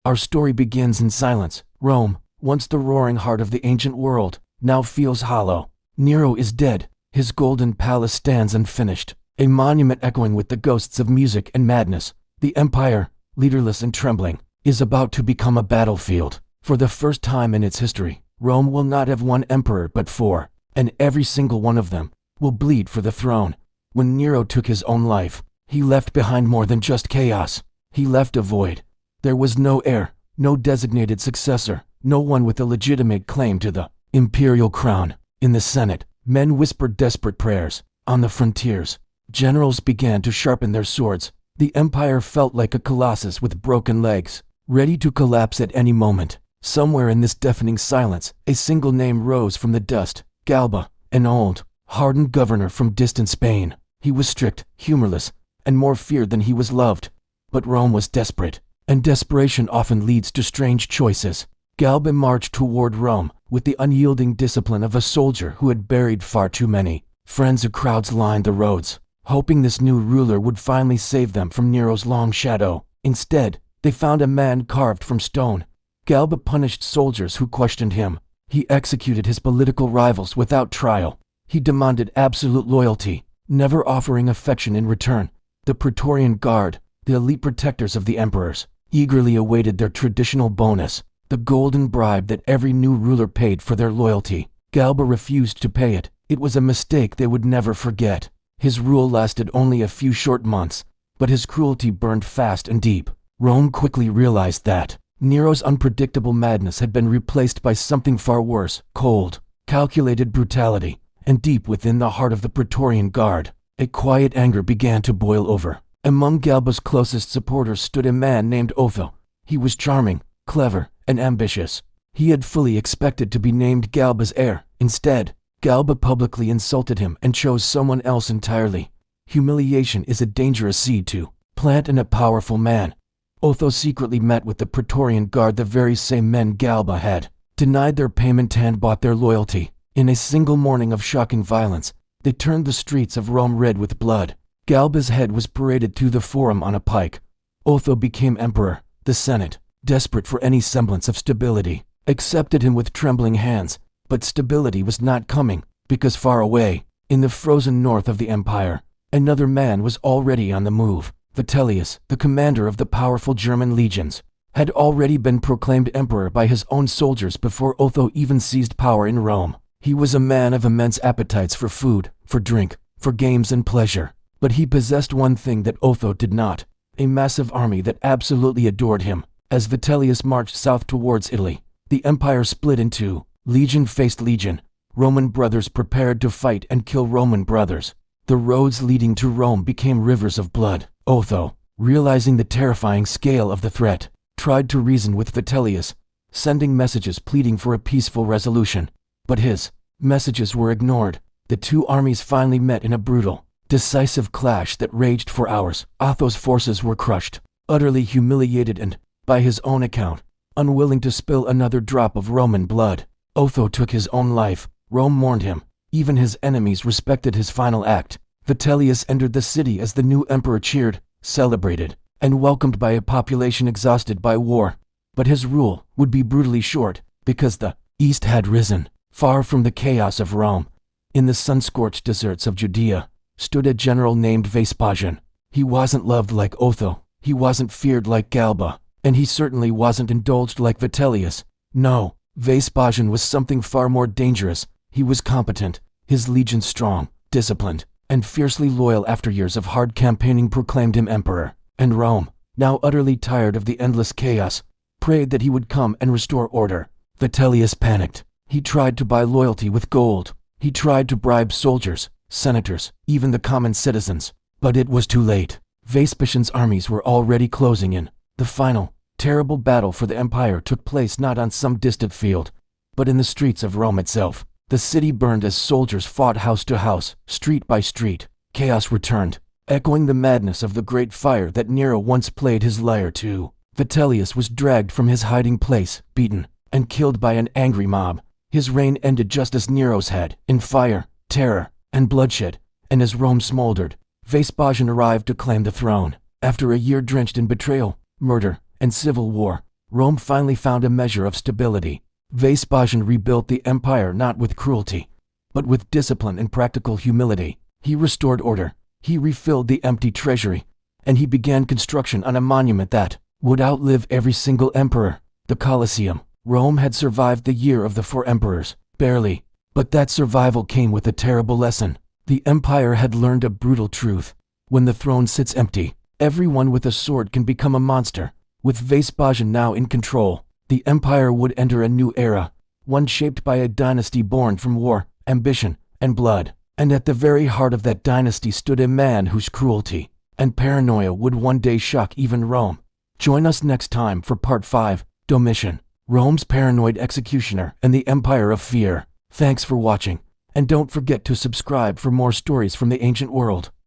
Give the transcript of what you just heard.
Our story begins in silence. Rome, once the roaring heart of the ancient world, now feels hollow. Nero is dead. His golden palace stands unfinished, a monument echoing with the ghosts of music and madness. The empire, leaderless and trembling, is about to become a battlefield. For the first time in its history, Rome will not have one emperor but four, and every single one of them will bleed for the throne. When Nero took his own life, he left behind more than just chaos. He left a void. There was no heir, no designated successor, no one with a legitimate claim to the imperial crown. In the Senate, men whispered desperate prayers. On the frontiers, generals began to sharpen their swords. The empire felt like a colossus with broken legs, ready to collapse at any moment. Somewhere in this deafening silence, a single name rose from the dust: Galba, an old, hardened governor from distant Spain. He was strict, humorless, and more feared than he was loved. But Rome was desperate, and desperation often leads to strange choices. Galba marched toward Rome with the unyielding discipline of a soldier who had buried far too many friends. Crowds lined the roads, hoping this new ruler would finally save them from Nero's long shadow. Instead, they found a man carved from stone. Galba punished soldiers who questioned him. He executed his political rivals without trial. He demanded absolute loyalty, never offering affection in return. The Praetorian Guard, the elite protectors of the emperors, eagerly awaited their traditional bonus, the golden bribe that every new ruler paid for their loyalty. Galba refused to pay it. It was a mistake they would never forget. His rule lasted only a few short months, but his cruelty burned fast and deep. Rome quickly realized that Nero's unpredictable madness had been replaced by something far worse: cold, calculated brutality. And deep within the heart of the Praetorian Guard, a quiet anger began to boil over. Among Galba's closest supporters stood a man named Otho. He was charming, clever, and ambitious. He had fully expected to be named Galba's heir. Instead, Galba publicly insulted him and chose someone else entirely. Humiliation is a dangerous seed to plant in a powerful man. Otho secretly met with the Praetorian Guard, the very same men Galba had denied their payment and bought their loyalty. In a single morning of shocking violence, they turned the streets of Rome red with blood. Galba's head was paraded through the forum on a pike. Otho became emperor. The Senate, desperate for any semblance of stability, accepted him with trembling hands. But stability was not coming, because far away, in the frozen north of the empire, another man was already on the move. Vitellius, the commander of the powerful German legions, had already been proclaimed emperor by his own soldiers before Otho even seized power in Rome. He was a man of immense appetites for food, for drink, for games and pleasure. But he possessed one thing that Otho did not: a massive army that absolutely adored him. As Vitellius marched south towards Italy, the empire split in two. Legion faced legion. Roman brothers prepared to fight and kill Roman brothers. The roads leading to Rome became rivers of blood. Otho, realizing the terrifying scale of the threat, tried to reason with Vitellius, sending messages pleading for a peaceful resolution. But his messages were ignored. The two armies finally met in a brutal, decisive clash that raged for hours. Otho's forces were crushed, utterly humiliated and, by his own account, unwilling to spill another drop of Roman blood. Otho took his own life. Rome mourned him. Even his enemies respected his final act. Vitellius entered the city as the new emperor, cheered, celebrated, and welcomed by a population exhausted by war. But his rule would be brutally short, because the East had risen. Far from the chaos of Rome, in the sun-scorched deserts of Judea, stood a general named Vespasian. He wasn't loved like Otho, he wasn't feared like Galba, and he certainly wasn't indulged like Vitellius. No, Vespasian was something far more dangerous. He was competent, his legion strong, disciplined, and fiercely loyal. After years of hard campaigning, proclaimed him emperor. And Rome, now utterly tired of the endless chaos, prayed that he would come and restore order. Vitellius panicked. He tried to buy loyalty with gold. He tried to bribe soldiers, senators, even the common citizens. But it was too late. Vespasian's armies were already closing in. The final, terrible battle for the empire took place not on some distant field, but in the streets of Rome itself. The city burned as soldiers fought house to house, street by street. Chaos returned, echoing the madness of the great fire that Nero once played his lyre to. Vitellius was dragged from his hiding place, beaten, and killed by an angry mob. His reign ended just as Nero's had, in fire, terror, and bloodshed, and as Rome smoldered, Vespasian arrived to claim the throne. After a year drenched in betrayal, murder, and civil war, Rome finally found a measure of stability. Vespasian rebuilt the empire not with cruelty, but with discipline and practical humility. He restored order, he refilled the empty treasury, and he began construction on a monument that would outlive every single emperor, the Colosseum. Rome had survived the year of the 4 emperors, barely, but that survival came with a terrible lesson. The empire had learned a brutal truth. When the throne sits empty, everyone with a sword can become a monster. With Vespasian now in control, the empire would enter a new era, one shaped by a dynasty born from war, ambition, and blood. And at the very heart of that dynasty stood a man whose cruelty and paranoia would one day shock even Rome. Join us next time for Part 5, Domitian, Rome's paranoid executioner and the Empire of Fear. Thanks for watching, and don't forget to subscribe for more stories from the ancient world.